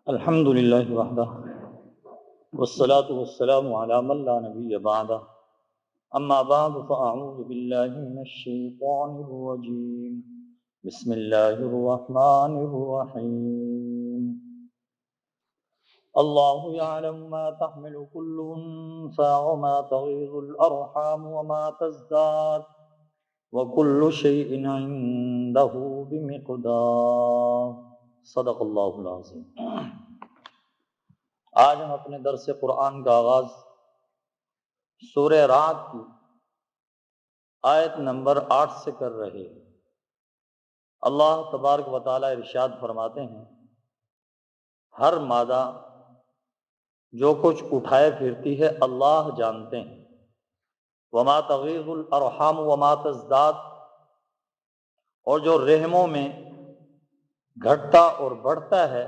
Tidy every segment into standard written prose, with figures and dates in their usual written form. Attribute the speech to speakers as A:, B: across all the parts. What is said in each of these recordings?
A: الحمد لله وحده والصلاة والسلام على من لا نبي بعده أما بعد فأعوذ بالله من الشيطان الرجيم بسم الله الرحمن الرحيم الله يعلم ما تحمل كل أنثى وما تغيض الأرحام وما تزداد وكل شيء عنده بمقدار صدق اللہ العظیم۔ آج ہم اپنے درس قرآن کا آغاز سورہ رعد کی آیت نمبر 8 سے کر رہے ہیں۔ اللہ تبارک و تعالی ارشاد فرماتے ہیں، ہر مادہ جو کچھ اٹھائے پھرتی ہے اللہ جانتے ہیں۔ وما تغیض الارحام وما تزداد، اور جو رحموں میں گھٹتا اور بڑھتا ہے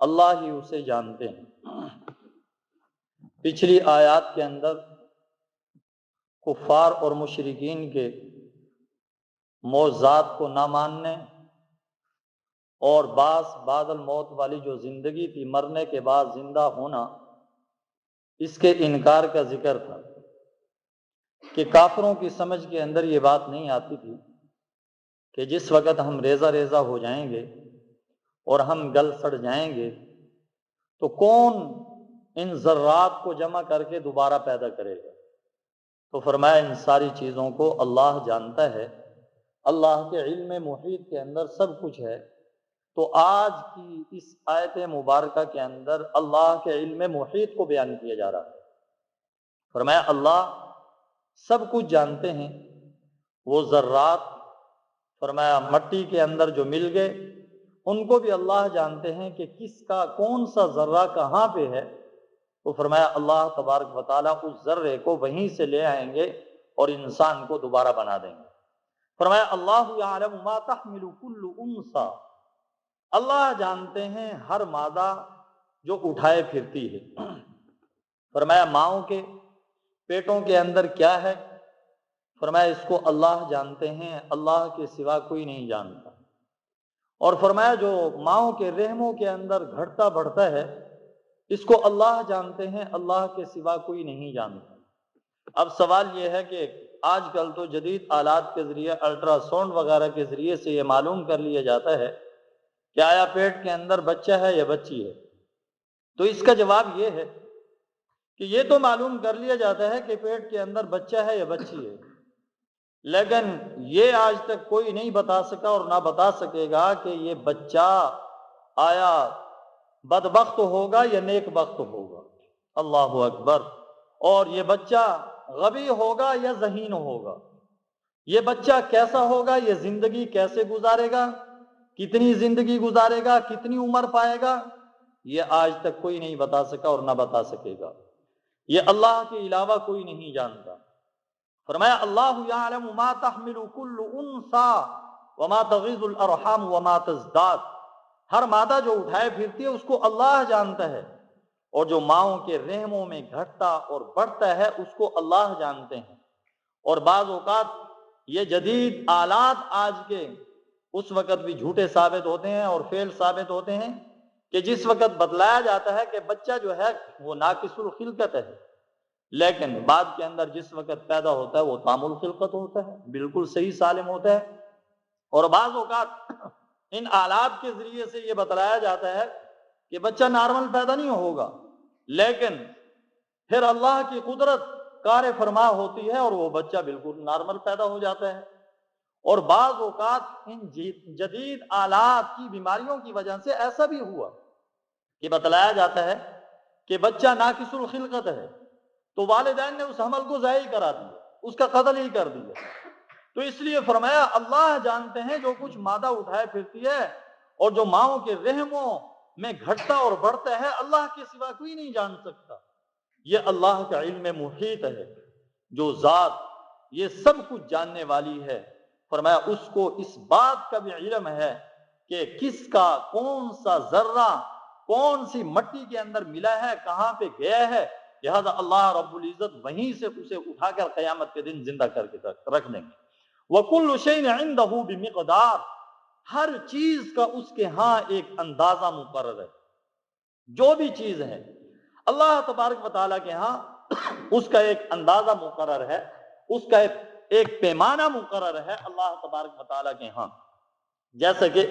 A: اللہ ہی اسے جانتے ہیں۔ پچھلی آیات کے اندر کفار اور مشرکین کے معجزات کو نہ ماننے اور بعد الموت والی جو زندگی تھی، مرنے کے بعد زندہ ہونا، اس کے انکار کا ذکر تھا کہ کافروں کی سمجھ کے اندر یہ بات نہیں آتی تھی کہ جس وقت ہم ریزہ ریزہ ہو جائیں گے اور ہم گل سڑ جائیں گے تو کون ان ذرات کو جمع کر کے دوبارہ پیدا کرے گا؟ تو فرمایا ان ساری چیزوں کو اللہ جانتا ہے، اللہ کے علم محیط کے اندر سب کچھ ہے۔ تو آج کی اس آیت مبارکہ کے اندر اللہ کے علم محیط کو بیان کیا جا رہا ہے۔ فرمایا اللہ سب کچھ جانتے ہیں، وہ ذرات فرمایا مٹی کے اندر جو مل گئے ان کو بھی اللہ جانتے ہیں کہ کس کا کون سا ذرہ کہاں پہ ہے۔ تو فرمایا اللہ تبارک و تعالیٰ اس ذرے کو وہیں سے لے آئیں گے اور انسان کو دوبارہ بنا دیں گے۔ فرمایا اللہ یعلم ما تحمل کل انثی، اللہ جانتے ہیں ہر مادہ جو اٹھائے پھرتی ہے۔ فرمایا ماؤں کے پیٹوں کے اندر کیا ہے؟ فرمایا اس کو اللہ جانتے ہیں، اللہ کے سوا کوئی نہیں جانتا۔ اور فرمایا جو ماؤں کے رحموں کے اندر گھٹتا بڑھتا ہے اس کو اللہ جانتے ہیں، اللہ کے سوا کوئی نہیں جانتا۔ اب سوال یہ ہے کہ آج کل تو جدید آلات کے ذریعے الٹرا ساؤنڈ وغیرہ کے ذریعے سے یہ معلوم کر لیا جاتا ہے کہ آیا پیٹ کے اندر بچہ ہے یا بچی ہے؟ تو اس کا جواب یہ ہے کہ یہ تو معلوم کر لیا جاتا ہے کہ پیٹ کے اندر بچہ ہے یا بچی ہے، لیکن یہ آج تک کوئی نہیں بتا سکا اور نہ بتا سکے گا کہ یہ بچہ آیا بدبخت ہوگا یا نیک بخت ہوگا۔ اللہ اکبر۔ اور یہ بچہ غبی ہوگا یا ذہین ہوگا، یہ بچہ کیسا ہوگا، یہ زندگی کیسے گزارے گا، کتنی زندگی گزارے گا، کتنی عمر پائے گا، یہ آج تک کوئی نہیں بتا سکا اور نہ بتا سکے گا۔ یہ اللہ کے علاوہ کوئی نہیں جانتا۔ فرمایا اللہ یعلم ما تحمل کل انثی وما تغیض الارحام وما تزداد، ہر مادہ جو اٹھائے پھرتی ہے اس کو اللہ جانتا ہے، اور جو ماؤں کے رحموں میں گھٹتا اور بڑھتا ہے اس کو اللہ جانتے ہیں۔ اور بعض اوقات یہ جدید آلات آج کے اس وقت بھی جھوٹے ثابت ہوتے ہیں اور فیل ثابت ہوتے ہیں کہ جس وقت بتلایا جاتا ہے کہ بچہ جو ہے وہ ناقص الخلقت ہے، لیکن بعد کے اندر جس وقت پیدا ہوتا ہے وہ تام الخلقت ہوتا ہے، بالکل صحیح سالم ہوتا ہے۔ اور بعض اوقات ان آلات کے ذریعے سے یہ بتلایا جاتا ہے کہ بچہ نارمل پیدا نہیں ہوگا، لیکن پھر اللہ کی قدرت کار فرما ہوتی ہے اور وہ بچہ بالکل نارمل پیدا ہو جاتا ہے۔ اور بعض اوقات ان جدید آلات کی بیماریوں کی وجہ سے ایسا بھی ہوا کہ بتلایا جاتا ہے کہ بچہ ناقص الخلقت ہے، تو والدین نے اس حمل کو ضائع کرا دیا، اس کا قتل ہی کر دیا۔ تو اس لیے فرمایا اللہ جانتے ہیں جو کچھ مادہ اٹھائے پھرتی ہے اور جو ماؤں کے رحموں میں گھٹتا اور بڑھتا ہے اللہ کے سوا کوئی نہیں جان سکتا۔ یہ اللہ کا علم محیط ہے، جو ذات یہ سب کچھ جاننے والی ہے۔ فرمایا اس کو اس بات کا بھی علم ہے کہ کس کا کون سا ذرہ کون سی مٹی کے اندر ملا ہے، کہاں پہ گیا ہے، لہذا اللہ رب العزت وہیں سے اسے اٹھا کر قیامت کے دن زندہ کر کے رکھ دیں گے۔ وَكُلُّ شَيْءٍ عِندَهُ بِمِقْدَارٍ، ہر چیز کا اس کے ہاں ایک اندازہ مقرر ہے۔ جو بھی چیز ہے اللہ تبارک و تعالیٰ کے ہاں اس کا ایک اندازہ مقرر ہے، اس کا ایک پیمانہ مقرر ہے اللہ تبارک و تعالیٰ کے ہاں۔ جیسا کہ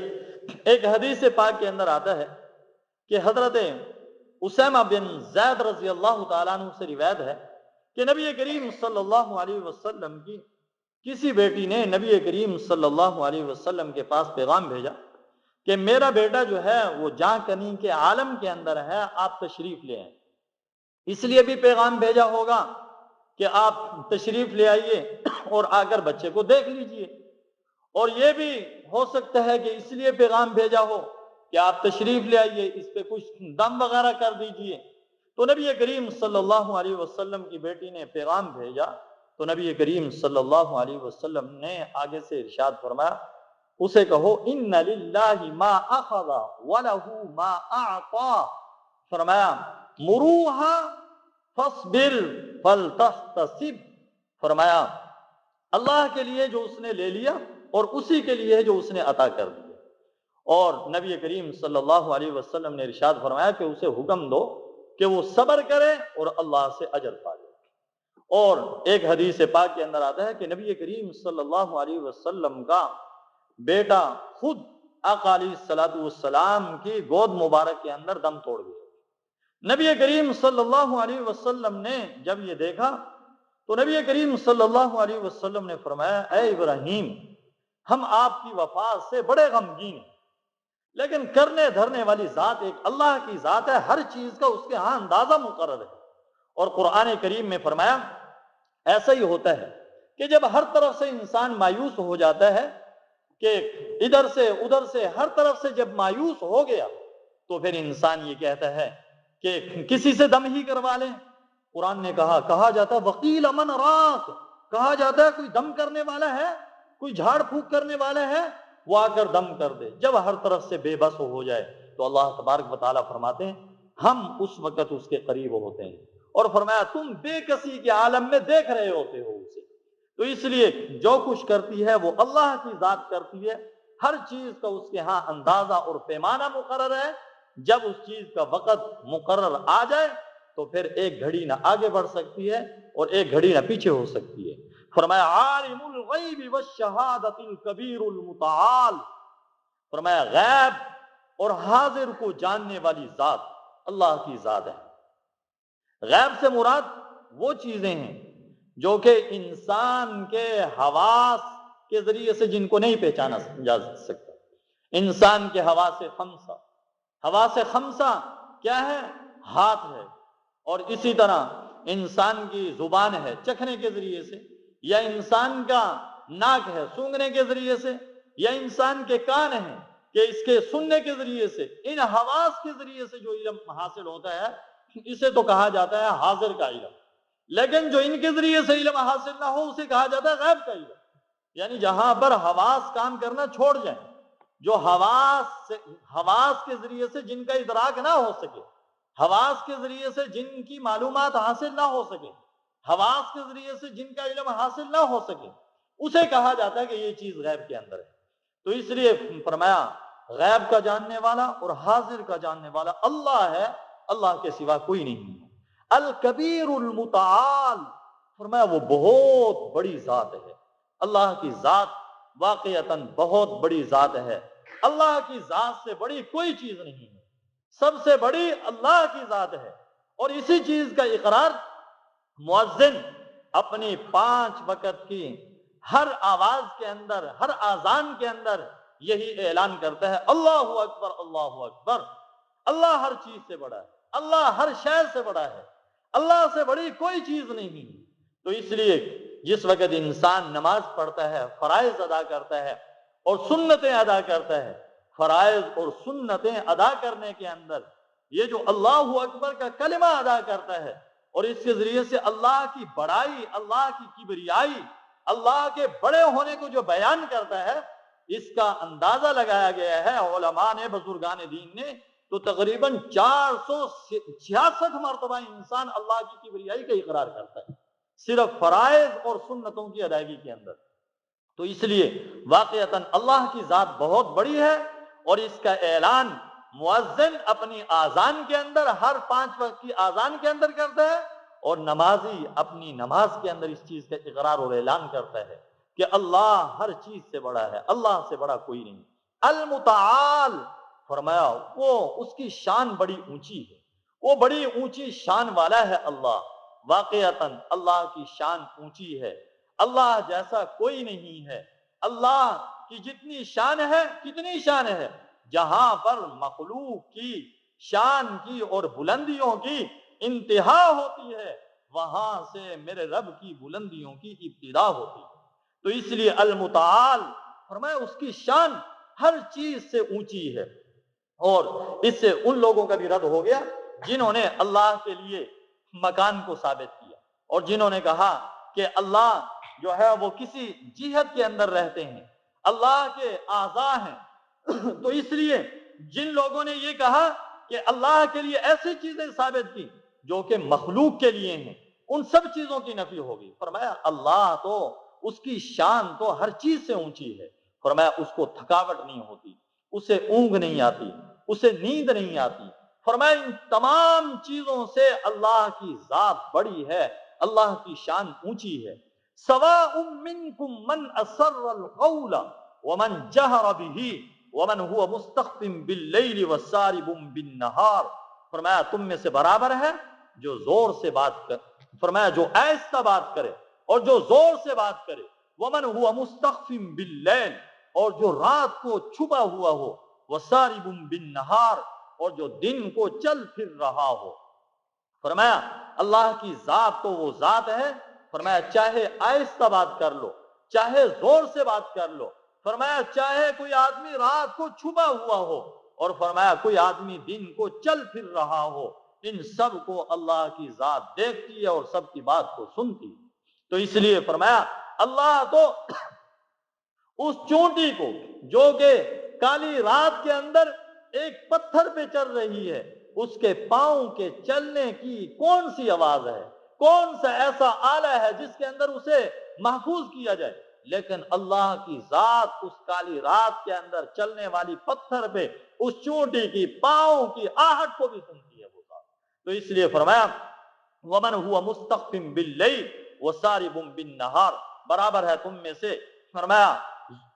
A: ایک حدیث پاک کے اندر آتا ہے کہ حضرت اسامہ بن زید رضی اللہ تعالیٰ عنہ سے روایت ہے کہ نبی کریم صلی اللہ علیہ وسلم کی کسی بیٹی نے نبی کریم صلی اللہ علیہ وسلم کے پاس پیغام بھیجا کہ میرا بیٹا جو ہے وہ جاں کنی کے عالم کے اندر ہے، آپ تشریف لے آئیں۔ اس لیے بھی پیغام بھیجا ہوگا کہ آپ تشریف لے آئیے اور آ کر بچے کو دیکھ لیجئے، اور یہ بھی ہو سکتا ہے کہ اس لیے پیغام بھیجا ہو کہ آپ تشریف لے آئیے، اس پہ کچھ دم وغیرہ کر دیجئے۔ تو نبی کریم صلی اللہ علیہ وسلم کی بیٹی نے پیغام بھیجا تو نبی کریم صلی اللہ علیہ وسلم نے آگے سے ارشاد فرمایا، اسے کہو ان للہ ما اخذ وله ما اعطى، فرمایا مروہا فاصبر فلتحتسب، فرمایا اللہ کے لیے جو اس نے لے لیا اور اسی کے لیے جو اس نے عطا کر دیا۔ اور نبی کریم صلی اللہ علیہ وسلم نے ارشاد فرمایا کہ اسے حکم دو کہ وہ صبر کرے اور اللہ سے اجر پائے۔ اور ایک حدیث پاک کے اندر آتا ہے کہ نبی کریم صلی اللہ علیہ وسلم کا بیٹا خود آقا علیہ الصلوۃ والسلام کی گود مبارک کے اندر دم توڑ گیا۔ نبی کریم صلی اللہ علیہ وسلم نے جب یہ دیکھا تو نبی کریم صلی اللہ علیہ وسلم نے فرمایا، اے ابراہیم، ہم آپ کی وفات سے بڑے غمگین ہیں، لیکن کرنے دھرنے والی ذات ایک اللہ کی ذات ہے، ہر چیز کا اس کے ہاں اندازہ مقرر ہے۔ اور قرآن کریم میں فرمایا ایسا ہی ہوتا ہے کہ جب ہر طرف سے انسان مایوس ہو جاتا ہے کہ ادھر سے ادھر سے ہر طرف سے جب مایوس ہو گیا تو پھر انسان یہ کہتا ہے کہ کسی سے دم ہی کروا لیں۔ قرآن نے کہا جاتا ہے وقیل من راق، کہا جاتا ہے کوئی دم کرنے والا ہے، کوئی جھاڑ پھونک کرنے والا ہے، وہ آ کر دم کر دے۔ جب ہر طرف سے بے بس ہو جائے تو اللہ تبارک و تعالیٰ فرماتے ہیں ہم اس وقت اس کے قریب ہوتے ہیں، اور فرمایا تم بے کسی کے عالم میں دیکھ رہے ہوتے ہو اسے۔ تو اس لیے جو کچھ کرتی ہے وہ اللہ کی ذات کرتی ہے، ہر چیز کا اس کے ہاں اندازہ اور پیمانہ مقرر ہے۔ جب اس چیز کا وقت مقرر آ جائے تو پھر ایک گھڑی نہ آگے بڑھ سکتی ہے اور ایک گھڑی نہ پیچھے ہو سکتی ہے۔ فرمایا عالم الغیب والشہادۃ الکبیر المتعال، فرمایا غیب اور حاضر کو جاننے والی ذات اللہ کی ذات ہے۔ غیب سے مراد وہ چیزیں ہیں جو کہ انسان کے حواس کے ذریعے سے جن کو نہیں پہچانا جا سکتا۔ انسان کے حواس خمسہ، حواس خمسہ کیا ہے؟ ہاتھ ہے، اور اسی طرح انسان کی زبان ہے چکھنے کے ذریعے سے، یا انسان کا ناک ہے سونگھنے کے ذریعے سے، یا انسان کے کان ہیں کہ اس کے سننے کے ذریعے سے۔ ان حواس کے ذریعے سے جو علم حاصل ہوتا ہے اسے تو کہا جاتا ہے حاضر کا علم، لیکن جو ان کے ذریعے سے علم حاصل نہ ہو اسے کہا جاتا ہے غیب کا علم۔ یعنی جہاں پر حواس کام کرنا چھوڑ جائیں، جو حواس کے ذریعے سے جن کا ادراک نہ ہو سکے، حواس کے ذریعے سے جن کی معلومات حاصل نہ ہو سکے، حواس کے ذریعے سے جن کا علم حاصل نہ ہو سکے، اسے کہا جاتا ہے کہ یہ چیز غیب کے اندر ہے۔ تو اس لیے فرمایا غیب کا جاننے والا اور حاضر کا جاننے والا اللہ ہے، اللہ کے سوا کوئی نہیں ہے۔ الکبیر المتعال، فرمایا وہ بہت بڑی ذات ہے۔ اللہ کی ذات واقعتاً بہت بڑی ذات ہے، اللہ کی ذات سے بڑی کوئی چیز نہیں ہے، سب سے بڑی اللہ کی ذات ہے۔ اور اسی چیز کا اقرار مؤذن اپنی 5 وقت کی ہر آواز کے اندر، ہر اذان کے اندر یہی اعلان کرتا ہے، اللہ اکبر اللہ اکبر، اللہ ہر چیز سے بڑا ہے، اللہ ہر شے سے بڑا ہے، اللہ سے بڑی کوئی چیز نہیں۔ تو اس لیے جس وقت انسان نماز پڑھتا ہے، فرائض ادا کرتا ہے اور سنتیں ادا کرتا ہے، فرائض اور سنتیں ادا کرنے کے اندر یہ جو اللہ اکبر کا کلمہ ادا کرتا ہے اور اس کے ذریعے سے اللہ کی بڑائی، اللہ کی کبریائی، اللہ کے بڑے ہونے کو جو بیان کرتا ہے، اس کا اندازہ لگایا گیا ہے علماء نے، بزرگان دین نے، تو تقریباً 466 مرتبہ انسان اللہ کی کبریائی کا اقرار کرتا ہے صرف فرائض اور سنتوں کی ادائیگی کے اندر۔ تو اس لیے واقعتاً اللہ کی ذات بہت بڑی ہے، اور اس کا اعلان مؤذن اپنی آذان کے اندر ہر 5 وقت کی آذان کے اندر کرتا ہے، اور نمازی اپنی نماز کے اندر اس چیز کا اقرار اور اعلان کرتا ہے کہ اللہ ہر چیز سے بڑا ہے، اللہ سے بڑا کوئی نہیں۔ المتعال، فرمایا وہ اس کی شان بڑی اونچی ہے، وہ بڑی اونچی شان والا ہے اللہ۔ واقعتاً اللہ کی شان اونچی ہے، اللہ جیسا کوئی نہیں ہے۔ اللہ کی جتنی شان ہے، کتنی شان ہے، جہاں پر مخلوق کی شان کی اور بلندیوں کی انتہا ہوتی ہے، وہاں سے میرے رب کی بلندیوں کی ابتدا ہوتی ہے۔ تو اس لیے المتعال، فرمایا اس کی شان ہر چیز سے اونچی ہے۔ اور اس سے ان لوگوں کا بھی رد ہو گیا جنہوں نے اللہ کے لیے مکان کو ثابت کیا، اور جنہوں نے کہا کہ اللہ جو ہے وہ کسی جہت کے اندر رہتے ہیں، اللہ کے اعضاء ہیں۔ تو اس لیے جن لوگوں نے یہ کہا کہ اللہ کے لیے ایسی چیزیں ثابت کی جو کہ مخلوق کے لیے ہیں، ان سب چیزوں کی نفی ہوگی۔ فرمایا اللہ تو اس کی شان تو ہر چیز سے اونچی ہے، فرمایا اس کو تھکاوٹ نہیں ہوتی، اسے اونگ نہیں آتی، اسے نیند نہیں آتی۔ فرمایا ان تمام چیزوں سے اللہ کی ذات بڑی ہے، اللہ کی شان اونچی ہے۔ سواء منکم من اسر القول ومن جہر به ومن هو مستخف باللیل وسارب بالنہار، فرمایا تم میں سے برابر ہے جو زور سے بات کر، فرمایا جو آہستہ بات کرے اور جو زور سے بات کرے، ومن هو مستخف باللیل، اور جو رات کو چھپا ہوا ہو، وسارب بالنہار، اور جو دن کو چل پھر رہا ہو۔ فرمایا اللہ کی ذات تو وہ ذات ہے، فرمایا چاہے آہستہ بات کر لو، چاہے زور سے بات کر لو، فرمایا چاہے کوئی آدمی رات کو چھپا ہوا ہو، اور فرمایا کوئی آدمی دن کو چل پھر رہا ہو، ان سب کو اللہ کی ذات دیکھتی ہے اور سب کی بات کو سنتی ہے۔ تو اس لیے فرمایا اللہ تو اس چونٹی کو جو کہ کالی رات کے اندر ایک پتھر پہ چل رہی ہے، اس کے پاؤں کے چلنے کی کون سی آواز ہے، کون سا ایسا آلہ ہے جس کے اندر اسے محفوظ کیا جائے، لیکن اللہ کی ذات اس کالی رات کے اندر چلنے والی پتھر پہ اس چونٹی کی پاؤں کی آہٹ کو بھی سنتی ہے وہ ذات۔ تو اس لیے فرمایا ومن هو مستخف باللیل وسارب بالنہار، برابر ہے تم میں سے، فرمایا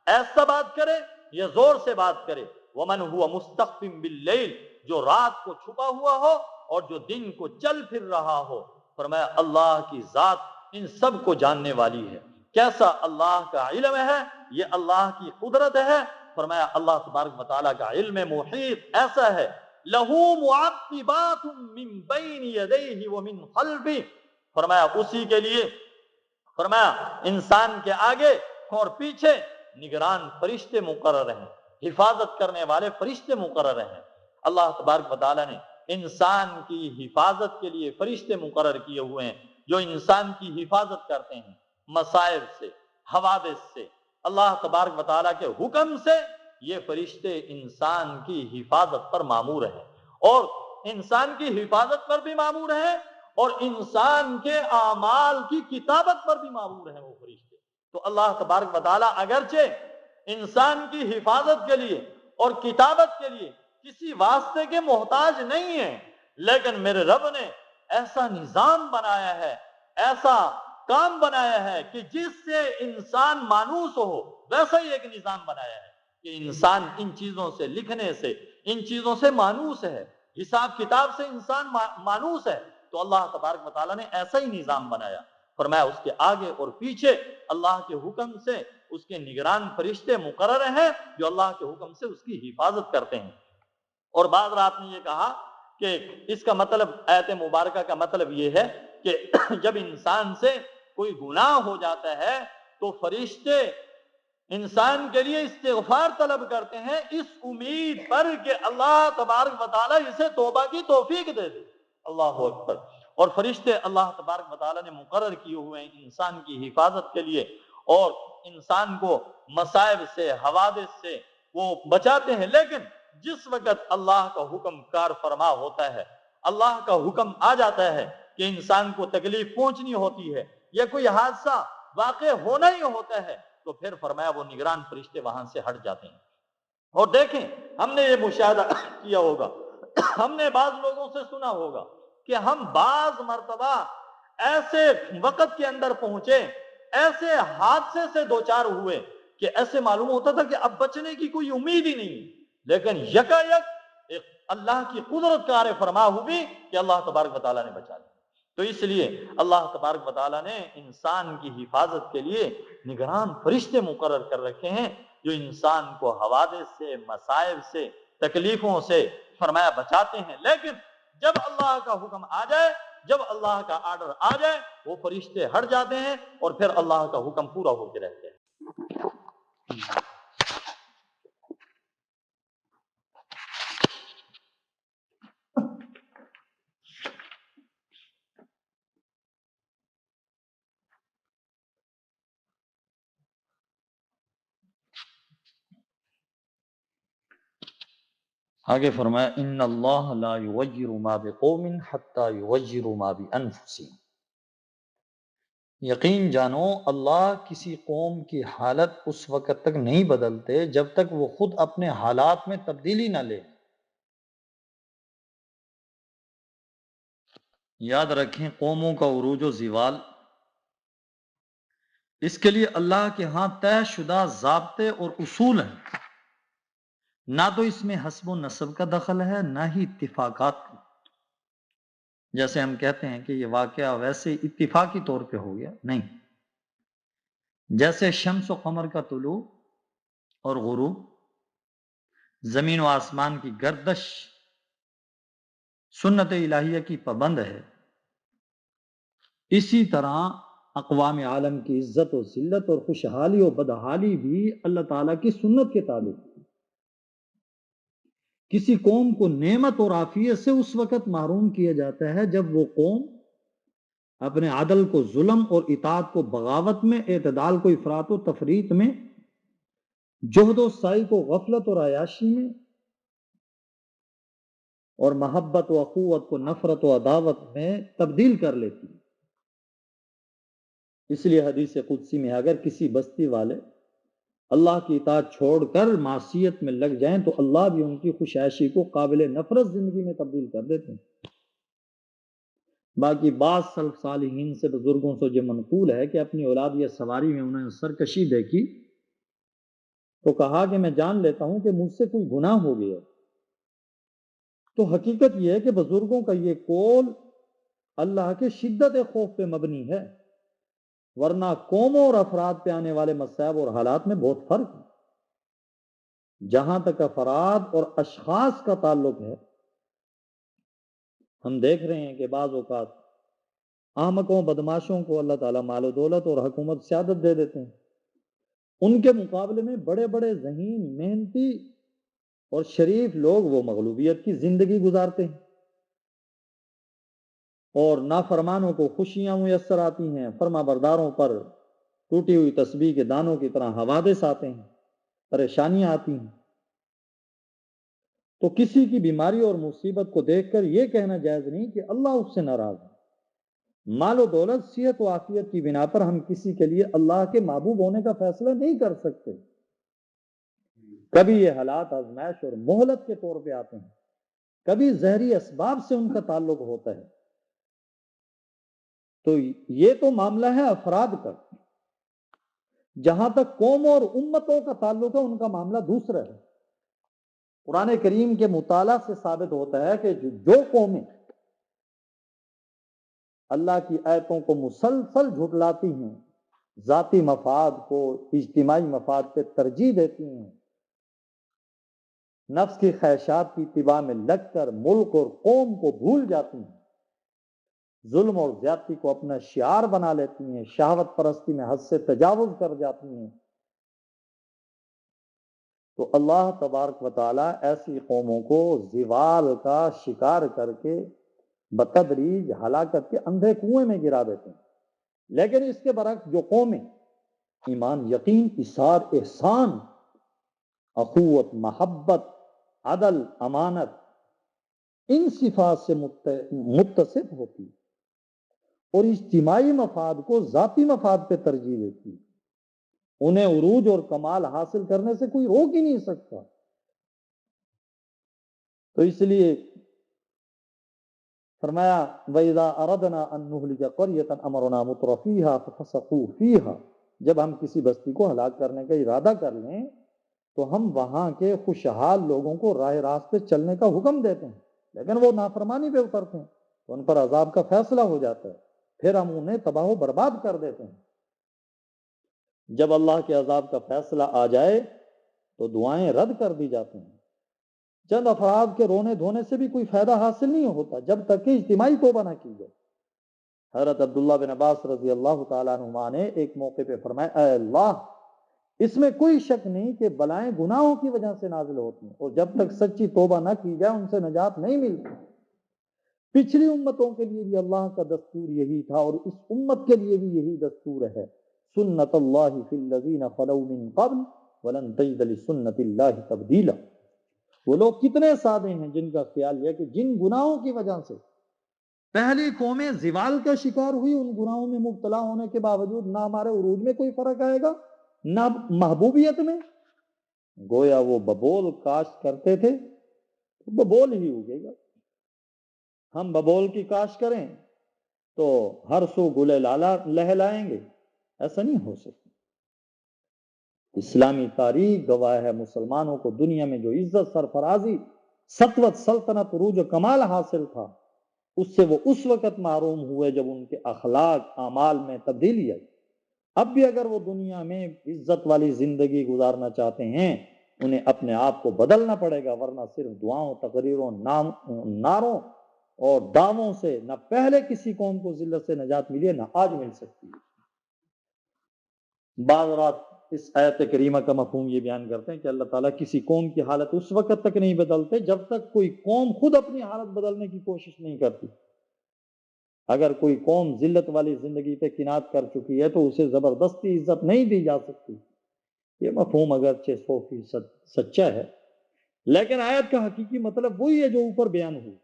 A: ایسا بات کرے یا زور سے بات کرے، ومن هو مستخف باللیل، جو رات کو چھپا ہوا ہو اور جو دن کو چل پھر رہا ہو۔ فرمایا اللہ کی ذات ان سب کو جاننے والی ہے۔ کیسا اللہ کا علم ہے، یہ اللہ کی قدرت ہے۔ فرمایا اللہ تبارک و تعالیٰ کا علم محیط ایسا ہے، لہو معقبات من بین یدیہ ومن خلفہ، فرمایا اسی کے لیے، فرمایا انسان کے آگے اور پیچھے نگران فرشتے مقرر ہیں، حفاظت کرنے والے فرشتے مقرر ہیں۔ اللہ تبارک و تعالیٰ نے انسان کی حفاظت کے لیے فرشتے مقرر کیے ہوئے ہیں جو انسان کی حفاظت کرتے ہیں مصائب سے، حوادث سے۔ اللہ تبارک و تعالیٰ کے حکم سے یہ فرشتے انسان کی حفاظت پر مامور ہیں، اور انسان کی حفاظت پر بھی مامور ہیں، اور انسان کے اعمال کی کتابت پر بھی مامور ہیں وہ فرشتے۔ تو اللہ تبارک و تعالیٰ اگرچہ انسان کی حفاظت کے لیے اور کتابت کے لیے کسی واسطے کے محتاج نہیں ہے، لیکن میرے رب نے ایسا نظام بنایا ہے، ایسا کام بنایا ہے کہ جس سے انسان مانوس ہو، ویسا ہی ایک نظام بنایا ہے کہ انسان ان چیزوں سے لکھنے سے، ان چیزوں سے مانوس ہے، حساب کتاب سے انسان مانوس ہے۔ تو اللہ تبارک و تعالیٰ نے ایسا ہی نظام بنایا۔ فرمایا اس کے آگے اور پیچھے اللہ کے حکم سے اس کے نگران فرشتے مقرر ہیں جو اللہ کے حکم سے اس کی حفاظت کرتے ہیں۔ اور بعض رات نے یہ کہا کہ اس کا مطلب، آیت مبارکہ کا مطلب یہ ہے کہ جب انسان سے کوئی گناہ ہو جاتا ہے تو فرشتے انسان کے لیے استغفار طلب کرتے ہیں اس امید پر کہ اللہ تبارک و تعالیٰ اسے توبہ کی توفیق دے دے۔ اللہ اکبر۔ اور فرشتے اللہ تبارک و تعالیٰ نے مقرر کیے ہوئے ہیں انسان کی حفاظت کے لیے، اور انسان کو مصائب سے، حوادث سے وہ بچاتے ہیں۔ لیکن جس وقت اللہ کا حکم کار فرما ہوتا ہے، اللہ کا حکم آ جاتا ہے کہ انسان کو تکلیف پہنچنی ہوتی ہے یا کوئی حادثہ واقع ہونا ہی ہوتا ہے، تو پھر فرمایا وہ نگران فرشتے وہاں سے ہٹ جاتے ہیں۔ اور دیکھیں ہم نے یہ مشاہدہ کیا ہوگا، ہم نے بعض لوگوں سے سنا ہوگا کہ ہم بعض مرتبہ ایسے وقت کے اندر پہنچے، ایسے حادثے سے دوچار ہوئے کہ ایسے معلوم ہوتا تھا کہ اب بچنے کی کوئی امید ہی نہیں، لیکن یکایک ایک اللہ کی قدرت کار فرما ہوئی کہ اللہ تبارک و تعالیٰ نے بچا لیا۔ تو اس لیے اللہ تبارک و تعالیٰ نے انسان کی حفاظت کے لیے نگران فرشتے مقرر کر رکھے ہیں جو انسان کو حوادث سے، مصائب سے، تکلیفوں سے فرمایا بچاتے ہیں۔ لیکن جب اللہ کا حکم آ جائے، جب اللہ کا آرڈر آ جائے، وہ فرشتے ہٹ جاتے ہیں اور پھر اللہ کا حکم پورا ہو کے رہتے ہیں۔ آگے فرمایا ان اللہ لا یغیر ما بقوم حتی یغیروا ما بانفسہم، یقین جانو اللہ کسی قوم کی حالت اس وقت تک نہیں بدلتے جب تک وہ خود اپنے حالات میں تبدیلی نہ لے۔ یاد رکھیں قوموں کا عروج و زوال اس کے لیے اللہ کے ہاں طے شدہ ضابطے اور اصول ہیں، نہ تو اس میں حسب و نسب کا دخل ہے نہ ہی اتفاقات کا، جیسے ہم کہتے ہیں کہ یہ واقعہ ویسے اتفاقی طور پہ ہو گیا، نہیں۔ جیسے شمس و قمر کا طلوع اور غروب، زمین و آسمان کی گردش سنت الہیہ کی پابند ہے، اسی طرح اقوام عالم کی عزت و ذلت اور خوشحالی و بدحالی بھی اللہ تعالیٰ کی سنت کے تابع ہے۔ کسی قوم کو نعمت اور عافیت سے اس وقت محروم کیا جاتا ہے جب وہ قوم اپنے عدل کو ظلم اور اطاعت کو بغاوت میں، اعتدال کو افراط و تفریط میں، جہد و سعی کو غفلت اور عیاشی میں، اور محبت و اخوت کو نفرت و عداوت میں تبدیل کر لیتی ہے۔ اس لیے حدیث قدسی میں اگر کسی بستی والے اللہ کی اطاعت چھوڑ کر معصیت میں لگ جائیں تو اللہ بھی ان کی خوش عیشی کو قابل نفرت زندگی میں تبدیل کر دیتے ہیں۔ باقی بعض سلف صالحین سے، بزرگوں سے یہ منقول ہے کہ اپنی اولاد یا سواری میں انہوں نے سرکشی دیکھی تو کہا کہ میں جان لیتا ہوں کہ مجھ سے کوئی گناہ ہو گیا۔ تو حقیقت یہ ہے کہ بزرگوں کا یہ قول اللہ کے شدت خوف پہ مبنی ہے، ورنہ قوموں اور افراد پہ آنے والے مصائب اور حالات میں بہت فرق ہے۔ جہاں تک افراد اور اشخاص کا تعلق ہے، ہم دیکھ رہے ہیں کہ بعض اوقات احمقوں بدماشوں کو اللہ تعالیٰ مال و دولت اور حکومت سیادت دے دیتے ہیں، ان کے مقابلے میں بڑے بڑے ذہین، محنتی اور شریف لوگ وہ مغلوبیت کی زندگی گزارتے ہیں، اور نافرمانوں کو خوشیاں میسر آتی ہیں، فرما برداروں پر ٹوٹی ہوئی تسبیح کے دانوں کی طرح حوادث آتے ہیں، پریشانیاں آتی ہیں۔ تو کسی کی بیماری اور مصیبت کو دیکھ کر یہ کہنا جائز نہیں کہ اللہ اس سے ناراض ہے۔ مال و دولت، صحت و عافیت کی بنا پر ہم کسی کے لیے اللہ کے محبوب ہونے کا فیصلہ نہیں کر سکتے۔ کبھی یہ حالات آزمائش اور مہلت کے طور پہ آتے ہیں، کبھی ظاہری اسباب سے ان کا تعلق ہوتا ہے۔ تو یہ تو معاملہ ہے افراد کا۔ جہاں تک قوموں اور امتوں کا تعلق ہے، ان کا معاملہ دوسرا ہے۔ قرآن کریم کے مطالعہ سے ثابت ہوتا ہے کہ جو قومیں اللہ کی آیتوں کو مسلسل جھٹلاتی ہیں، ذاتی مفاد کو اجتماعی مفاد پہ ترجیح دیتی ہیں، نفس کی خواہشات کی اتباع میں لگ کر ملک اور قوم کو بھول جاتی ہیں، ظلم اور زیادتی کو اپنا شعار بنا لیتی ہیں، شہوت پرستی میں حد سے تجاوز کر جاتی ہیں، تو اللہ تبارک و تعالیٰ ایسی قوموں کو زوال کا شکار کر کے بتدریج ہلاکت کے اندھے کنویں میں گرا دیتے ہیں۔ لیکن اس کے برعکس جو قومیں ایمان، یقین، اثار، احسان، اخوت، محبت، عدل، امانت، ان صفات سے متصف ہوتی اور اجتماعی مفاد کو ذاتی مفاد پہ ترجیح دیتی، انہیں عروج اور کمال حاصل کرنے سے کوئی روک ہی نہیں سکتا۔ تو اس لیے فرمایا وَإِذَا أَرَدْنَا أَن نُهْلِكَ قَرْيَةً أَمَرْنَا مُتْرَفِيهَا فَفَسَقُوا فِيهَا، جب ہم کسی بستی کو ہلاک کرنے کا ارادہ کر لیں تو ہم وہاں کے خوشحال لوگوں کو راہ راست پہ چلنے کا حکم دیتے ہیں، لیکن وہ نافرمانی پہ اترتے ہیں تو ان پر عذاب کا فیصلہ ہو جاتا ہے، پھر ہم انہیں تباہ و برباد کر دیتے ہیں۔ جب اللہ کے عذاب کا فیصلہ آ جائے تو دعائیں رد کر دی جاتی ہیں۔ چند افراد کے رونے دھونے سے بھی کوئی فائدہ حاصل نہیں ہوتا جب تک کہ اجتماعی توبہ نہ کی جائے۔ حضرت عبداللہ بن عباس رضی اللہ تعالیٰ عنہما نے ایک موقع پہ فرمایا اے اللہ، اس میں کوئی شک نہیں کہ بلائیں گناہوں کی وجہ سے نازل ہوتی ہیں، اور جب تک سچی توبہ نہ کی جائے ان سے نجات نہیں ملتی۔ پچھلی امتوں کے لیے بھی اللہ کا دستور یہی تھا اور اس امت کے لیے بھی یہی دستور ہے، سنت اللہ فی الذین خلو من قبل ولن تجد لسنت اللہ تبدیلا۔ وہ لوگ کتنے سادے ہیں جن کا خیال یہ کہ جن گناہوں کی وجہ سے پہلی قومیں زوال کا شکار ہوئی، ان گناہوں میں مبتلا ہونے کے باوجود نہ ہمارے عروج میں کوئی فرق آئے گا نہ محبوبیت میں۔ گویا وہ ببول کاشت کرتے تھے تو ببول ہی اگے گا۔ ہم ببول کی کاشت کریں تو ہر سو گلے لالا لہلائیں گے، ایسا نہیں ہو سکتا۔ اسلامی تاریخ گواہ ہے مسلمانوں کو دنیا میں جو عزت، سرفرازی، سطوت، سلطنت، عروج و کمال حاصل تھا اس سے وہ اس وقت محروم ہوئے جب ان کے اخلاق اعمال میں تبدیلی آئی۔ اب بھی اگر وہ دنیا میں عزت والی زندگی گزارنا چاہتے ہیں انہیں اپنے آپ کو بدلنا پڑے گا، ورنہ صرف دعاؤں، تقریروں، نعروں اور دعووں سے نہ پہلے کسی قوم کو ذلت سے نجات ملی ہے نہ آج مل سکتی ہے۔ بعض رات اس آیت کریمہ کا مفہوم یہ بیان کرتے ہیں کہ اللہ تعالیٰ کسی قوم کی حالت اس وقت تک نہیں بدلتے جب تک کوئی قوم خود اپنی حالت بدلنے کی کوشش نہیں کرتی۔ اگر کوئی قوم ذلت والی زندگی پہ کنات کر چکی ہے تو اسے زبردستی عزت نہیں دی جا سکتی۔ یہ مفہوم اگرچہ 100% سچا ہے لیکن آیت کا حقیقی مطلب وہی ہے جو اوپر بیان ہوئی۔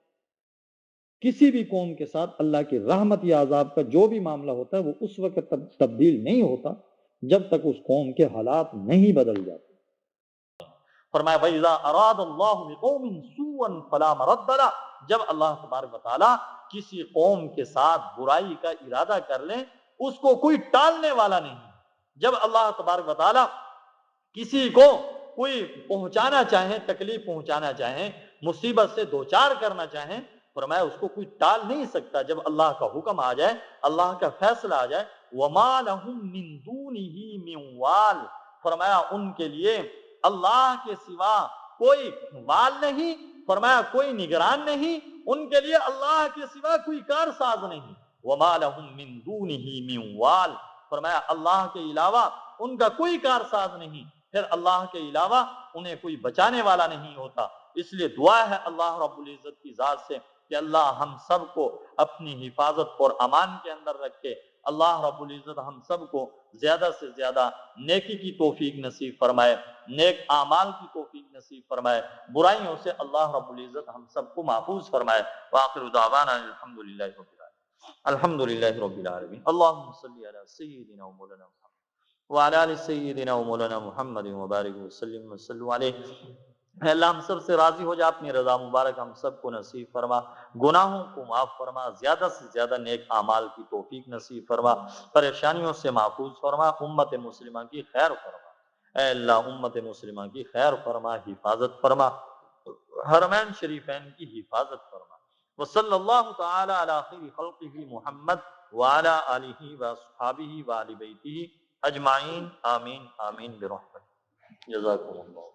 A: کسی بھی قوم کے ساتھ اللہ کی رحمت یا عذاب کا جو بھی معاملہ ہوتا ہے وہ اس وقت تبدیل نہیں ہوتا جب تک اس قوم کے حالات نہیں بدل جاتے۔ فرمایا وَإِذَا أَرَادَ اللَّهُ بِقَوْمٍ سُوءًا فَلَا مَرَدَّ لَهُ، جب اللہ تبارک و تعالیٰ کسی قوم کے ساتھ برائی کا ارادہ کر لیں اس کو کوئی ٹالنے والا نہیں۔ جب اللہ تبارک و تعالیٰ کسی کو کوئی پہنچانا چاہیں، تکلیف پہنچانا چاہیں، مصیبت سے دوچار کرنا چاہیں، فرمایا اس کو کوئی ٹال نہیں سکتا۔ جب اللہ کا حکم آ جائے، اللہ کا فیصلہ آ جائے، وَمَا لَهُم مِّن دُونِهِ مِن وَالٍ، فرمایا ان کے لیے اللہ کے سوا کوئی وال نہیں، فرمایا کوئی نگران نہیں، ان کے لیے اللہ کے سوا کوئی کارساز نہیں۔ وَمَا لَهُم مِّن دُونِهِ مِن وَالٍ، فرمایا اللہ کے علاوہ ان کا کوئی کارساز نہیں، پھر اللہ کے علاوہ انہیں کوئی بچانے والا نہیں ہوتا۔ اس لیے دعا ہے اللہ رب العزت کی ذات سے کہ اللہ ہم سب کو اپنی حفاظت اور امان کے اندر رکھے۔ اللہ رب العزت ہم سب کو زیادہ سے زیادہ نیکی کی توفیق نصیب فرمائے، نیک اعمال کی توفیق نصیب فرمائے، برائیوں سے اللہ رب العزت ہم سب کو محفوظ فرمائے۔ وآخر دعوانا الحمدللہ رب العالمین، الحمدللہ رب العالمین۔ اللہم صلی علی سیدنا و مولانا محمد وعلی آل سیدنا و مولانا محمد وبارک وسلم وصلو علیہ۔ اے اللہ ہم سب سے راضی ہو جا، اپنی رضا مبارک ہم سب کو نصیب فرما، گناہوں کو معاف فرما، زیادہ سے زیادہ نیک اعمال کی توفیق نصیب فرما، پریشانیوں سے محفوظ فرما، امت مسلمہ کی خیر فرما۔ اے اللہ امت مسلمہ کی خیر فرما، حفاظت فرما، حرمین شریفین کی حفاظت فرما۔ وصلی اللہ تعالی علی خیر خلقہ محمد وعلی آلہ واصحابہ وآل بیتہ اجمعین، آمین آمین برحمتہ۔ جزاکم اللہ۔